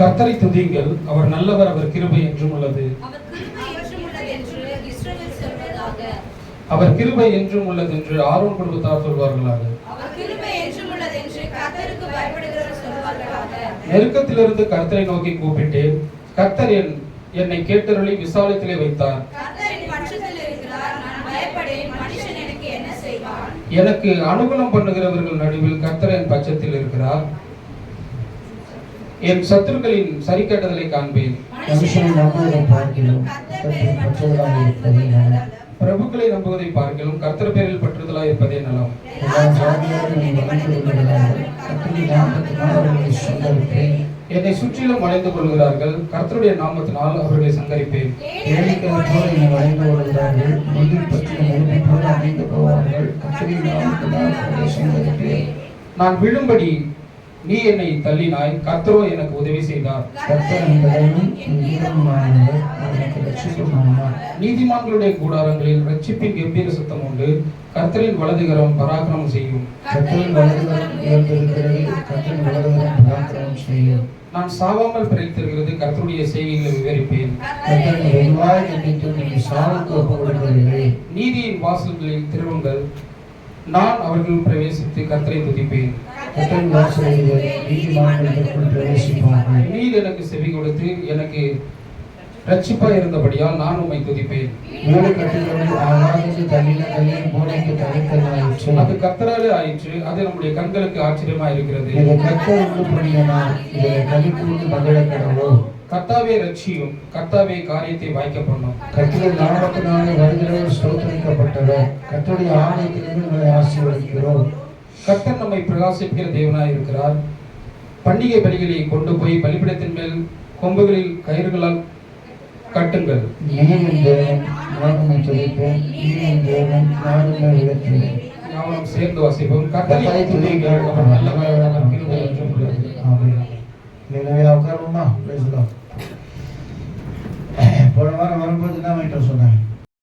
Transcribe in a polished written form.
கர்த்தரை துதியுங்கள், அவர் நல்லவர், அவர் கிருபை என்றும் உள்ளது. அவர் கிருபை என்றும் உள்ளது என்று ஆரோன் குடும்பத்தார் சொல்வார்களாக. நெருக்கத்திலிருந்து கர்த்தரை நோக்கி கூப்பிட்டேன், கர்த்தர் என்னை கேட்டருளி விசாலத்திலே வைத்தார். எனக்கு அனுகூலம் பண்ணுகிறவர்கள் நடுவில் கர்த்தர் என் பட்சத்தில் இருக்கிறார். என் சத்துருக்களின் சரி கட்டுதலை காண்பேன். பிரபுக்களை நம்புவதை பார்க்கலாம், கர்த்தர் பேரில் பற்றுதலாய் இருப்பதே நலம். என்னை சுற்றிலும் வளைந்து கொள்கிறார்கள், கர்த்தருடைய நாமத்தினால் அவர்களை சங்கரிப்பேன். நான் விழும்படி நீ என்னை தள்ளினாய், கர்த்தரோ எனக்கு உதவி செய்தார். நீதிமான்களுடைய கூடாரங்களில் ரட்சிப்பின் கம்பீர சத்தம் உண்டு, கர்த்தரின் வலதுகரம் பராக்கிரமம் செய்யும். நான் சாவாமல் பிழைத்திருக்கிறது, கர்த்தருடைய செய்கைகளை விவரிப்பேன். நீதியின் வாசல்களில் திருவுங்கள், நான் அவர்கள் பிரவேசித்து கர்த்தரை துதிப்பேன். நீர் எனக்கு செவி கொடுத்து எனக்கு ரட்சிப்பா இருந்தபடியால் நான் உம்மை துதிப்பேன். அது கர்த்தராலே ஆயிற்று, அது நம்முடைய கண்களுக்கு ஆச்சரியமா இருக்கிறது. கர்த்தாவே ரட்சியும், கர்த்தாவே காரியத்தை வாய்க்க பண்ணும். கர்த்தருடைய நாமத்தினாலே வருகிறவர் ஸ்தோத்திரிக்கப்பட்டவர். கர்த்தருடைய ஆலயத்திலிருந்து உங்களை ஆசீர்வதிக்கிறோம். கர்த்தர் நம்மை பிரகாசிக்கிற தேவனாய் இருக்கிறார். பண்டிகை பலிகளை கொண்டு போய் பலிபீடத்தின் மேல் கொம்புகளில் கயிறுகளால் கட்டுங்கள். நாமும் சேர்ந்து வாசிப்போம். கர்த்தரை துதியுங்கள், அவர் நல்லவர், அவர் கிருபை என்றும் உள்ளது. போன வாரம் வரும்போது என்ன வாங்கிட்டு சொன்னேன்?